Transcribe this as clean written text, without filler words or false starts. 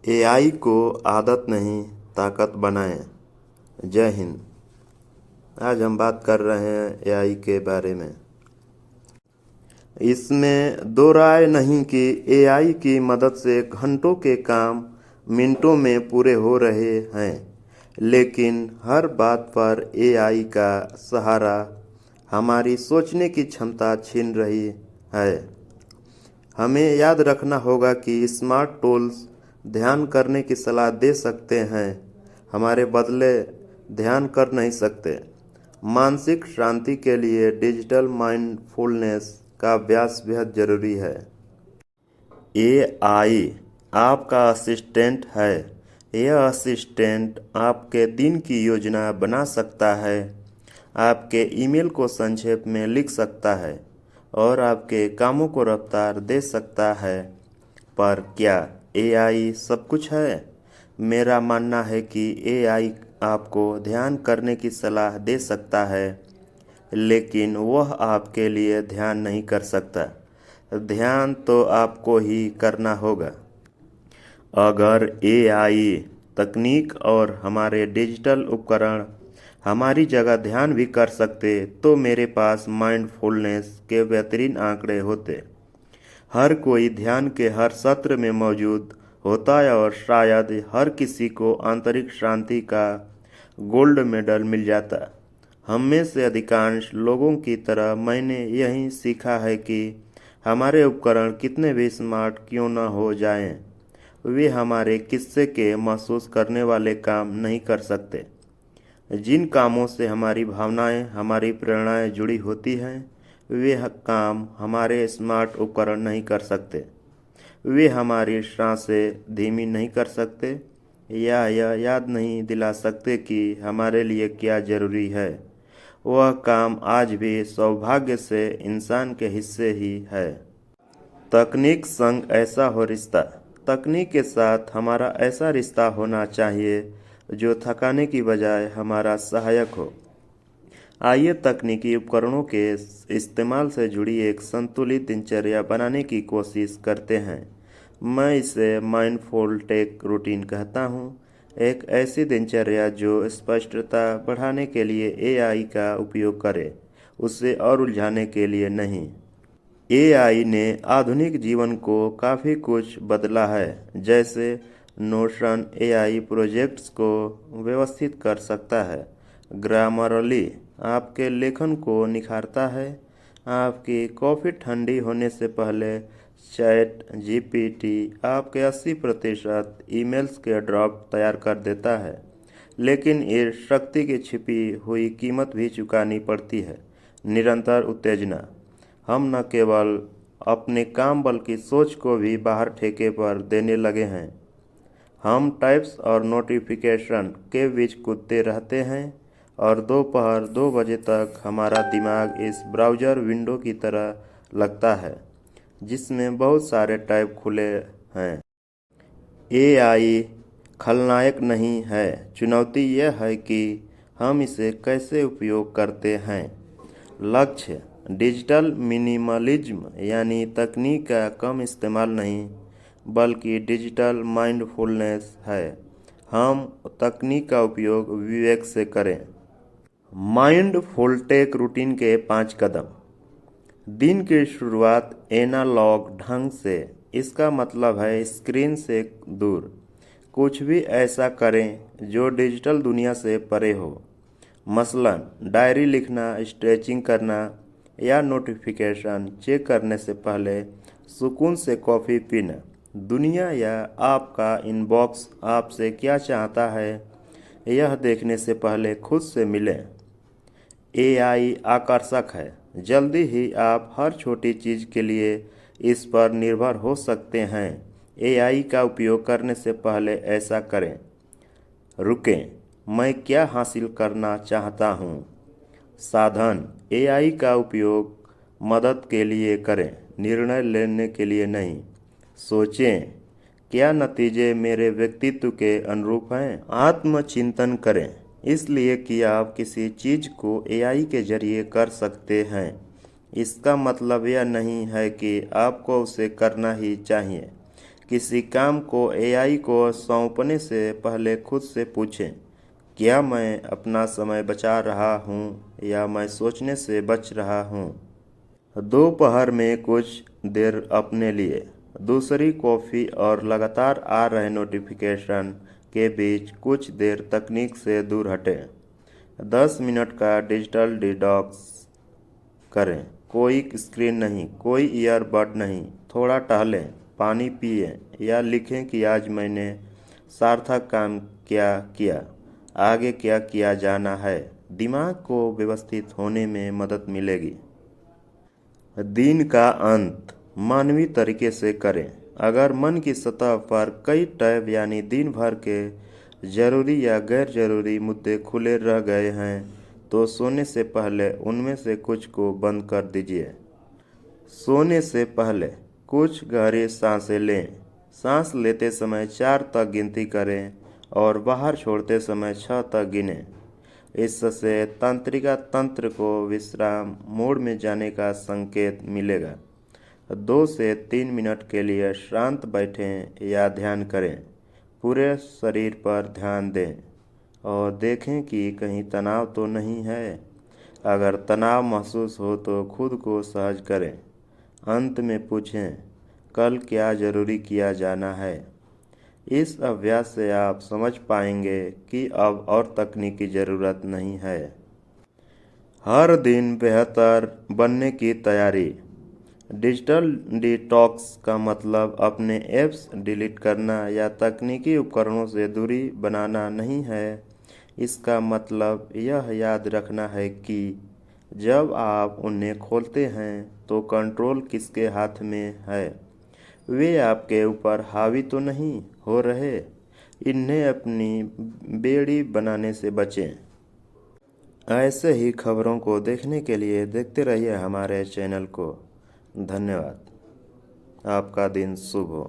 AI को आदत नहीं ताकत बनाएं। जय हिंद। आज हम बात कर रहे हैं एआई के बारे में। इसमें दो राय नहीं कि एआई की मदद से घंटों के काम मिनटों में पूरे हो रहे हैं, लेकिन हर बात पर एआई का सहारा हमारी सोचने की क्षमता छीन रही है। हमें याद रखना होगा कि स्मार्ट टूल्स ध्यान करने की सलाह दे सकते हैं, हमारे बदले ध्यान कर नहीं सकते। मानसिक शांति के लिए डिजिटल माइंडफुलनेस का अभ्यास बेहद ज़रूरी है। एआई आपका असिस्टेंट है। यह असिस्टेंट आपके दिन की योजना बना सकता है, आपके ईमेल को संक्षेप में लिख सकता है और आपके कामों को रफ्तार दे सकता है। पर क्या एआई सब कुछ है? मेरा मानना है कि एआई आपको ध्यान करने की सलाह दे सकता है, लेकिन वह आपके लिए ध्यान नहीं कर सकता। ध्यान तो आपको ही करना होगा। अगर एआई तकनीक और हमारे डिजिटल उपकरण हमारी जगह ध्यान भी कर सकते तो मेरे पास माइंडफुलनेस के बेहतरीन आंकड़े होते। हर कोई ध्यान के हर सत्र में मौजूद होता है और शायद हर किसी को आंतरिक शांति का गोल्ड मेडल मिल जाता। हम में से अधिकांश लोगों की तरह मैंने यही सीखा है कि हमारे उपकरण कितने भी स्मार्ट क्यों न हो जाएं, वे हमारे किस्से के महसूस करने वाले काम नहीं कर सकते। जिन कामों से हमारी भावनाएं, हमारी प्रेरणाएं जुड़ी होती हैं, वे काम हमारे स्मार्ट उपकरण नहीं कर सकते। वे हमारी सांसें धीमी नहीं कर सकते या यह याद नहीं दिला सकते कि हमारे लिए क्या जरूरी है। वह काम आज भी सौभाग्य से इंसान के हिस्से ही है। तकनीक संग ऐसा हो रिश्ता। तकनीक के साथ हमारा ऐसा रिश्ता होना चाहिए जो थकाने की बजाय हमारा सहायक हो। आइए तकनीकी उपकरणों के इस्तेमाल से जुड़ी एक संतुलित दिनचर्या बनाने की कोशिश करते हैं। मैं इसे माइंडफुल टेक रूटीन कहता हूँ। एक ऐसी दिनचर्या जो स्पष्टता बढ़ाने के लिए एआई का उपयोग करे, उसे और उलझाने के लिए नहीं। एआई ने आधुनिक जीवन को काफ़ी कुछ बदला है, जैसे नोशन एआई प्रोजेक्ट्स को व्यवस्थित कर सकता है, ग्रामरली आपके लेखन को निखारता है, आपकी कॉफ़ी ठंडी होने से पहले चैट जीपीटी आपके 80% ईमेल्स के ड्राफ्ट तैयार कर देता है। लेकिन इस शक्ति की छिपी हुई कीमत भी चुकानी पड़ती है, निरंतर उत्तेजना। हम न केवल अपने काम बल्कि सोच को भी बाहर ठेके पर देने लगे हैं। हम टाइप्स और नोटिफिकेशन के बीच कूदते रहते हैं और दोपहर 2 बजे तक हमारा दिमाग इस ब्राउज़र विंडो की तरह लगता है जिसमें बहुत सारे टैब खुले हैं। एआई खलनायक नहीं है, चुनौती यह है कि हम इसे कैसे उपयोग करते हैं। लक्ष्य डिजिटल मिनिमलिज्म यानी तकनीक का कम इस्तेमाल नहीं, बल्कि डिजिटल माइंडफुलनेस है। हम तकनीक का उपयोग विवेक से करें। माइंडफुल टेक रूटीन के 5 कदम। दिन की शुरुआत एनालॉग ढंग से, इसका मतलब है स्क्रीन से दूर। कुछ भी ऐसा करें जो डिजिटल दुनिया से परे हो, मसलन डायरी लिखना, स्ट्रेचिंग करना या नोटिफिकेशन चेक करने से पहले सुकून से कॉफ़ी पीना। दुनिया या आपका इनबॉक्स आपसे क्या चाहता है, यह देखने से पहले खुद से मिलें। एआई आकर्षक है, जल्दी ही आप हर छोटी चीज़ के लिए इस पर निर्भर हो सकते हैं। एआई का उपयोग करने से पहले ऐसा करें। रुकें, मैं क्या हासिल करना चाहता हूँ। साधन एआई का उपयोग मदद के लिए करें, निर्णय लेने के लिए नहीं। सोचें, क्या नतीजे मेरे व्यक्तित्व के अनुरूप हैं। आत्मचिंतन करें, इसलिए कि आप किसी चीज़ को एआई के जरिए कर सकते हैं, इसका मतलब यह नहीं है कि आपको उसे करना ही चाहिए। किसी काम को एआई को सौंपने से पहले खुद से पूछें, क्या मैं अपना समय बचा रहा हूँ या मैं सोचने से बच रहा हूँ। दोपहर में कुछ देर अपने लिए, दूसरी कॉफ़ी और लगातार आ रहे नोटिफिकेशन के बीच कुछ देर तकनीक से दूर हटें। 10 मिनट का डिजिटल डिटॉक्स करें। कोई स्क्रीन नहीं, कोई ईयरबड नहीं, थोड़ा टहलें, पानी पिएं या लिखें कि आज मैंने सार्थक काम क्या किया, आगे क्या किया जाना है। दिमाग को व्यवस्थित होने में मदद मिलेगी। दिन का अंत मानवीय तरीके से करें। अगर मन की सतह पर कई टैब यानी दिन भर के जरूरी या गैर जरूरी मुद्दे खुले रह गए हैं तो सोने से पहले उनमें से कुछ को बंद कर दीजिए। सोने से पहले कुछ गहरी सांसें लें। सांस लेते समय 4 तक गिनती करें और बाहर छोड़ते समय 6 तक गिनें। इससे तंत्रिका तंत्र को विश्राम मोड में जाने का संकेत मिलेगा। 2 से 3 मिनट के लिए शांत बैठें या ध्यान करें। पूरे शरीर पर ध्यान दें और देखें कि कहीं तनाव तो नहीं है। अगर तनाव महसूस हो तो खुद को सहज करें। अंत में पूछें, कल क्या जरूरी किया जाना है। इस अभ्यास से आप समझ पाएंगे कि अब और तकनीक की ज़रूरत नहीं है। हर दिन बेहतर बनने की तैयारी। डिजिटल डिटॉक्स का मतलब अपने ऐप्स डिलीट करना या तकनीकी उपकरणों से दूरी बनाना नहीं है। इसका मतलब यह याद रखना है कि जब आप उन्हें खोलते हैं तो कंट्रोल किसके हाथ में है। वे आपके ऊपर हावी तो नहीं हो रहे। इन्हें अपनी बेड़ी बनाने से बचें। ऐसे ही खबरों को देखने के लिए देखते रहिए हमारे चैनल को। धन्यवाद। आपका दिन शुभ हो।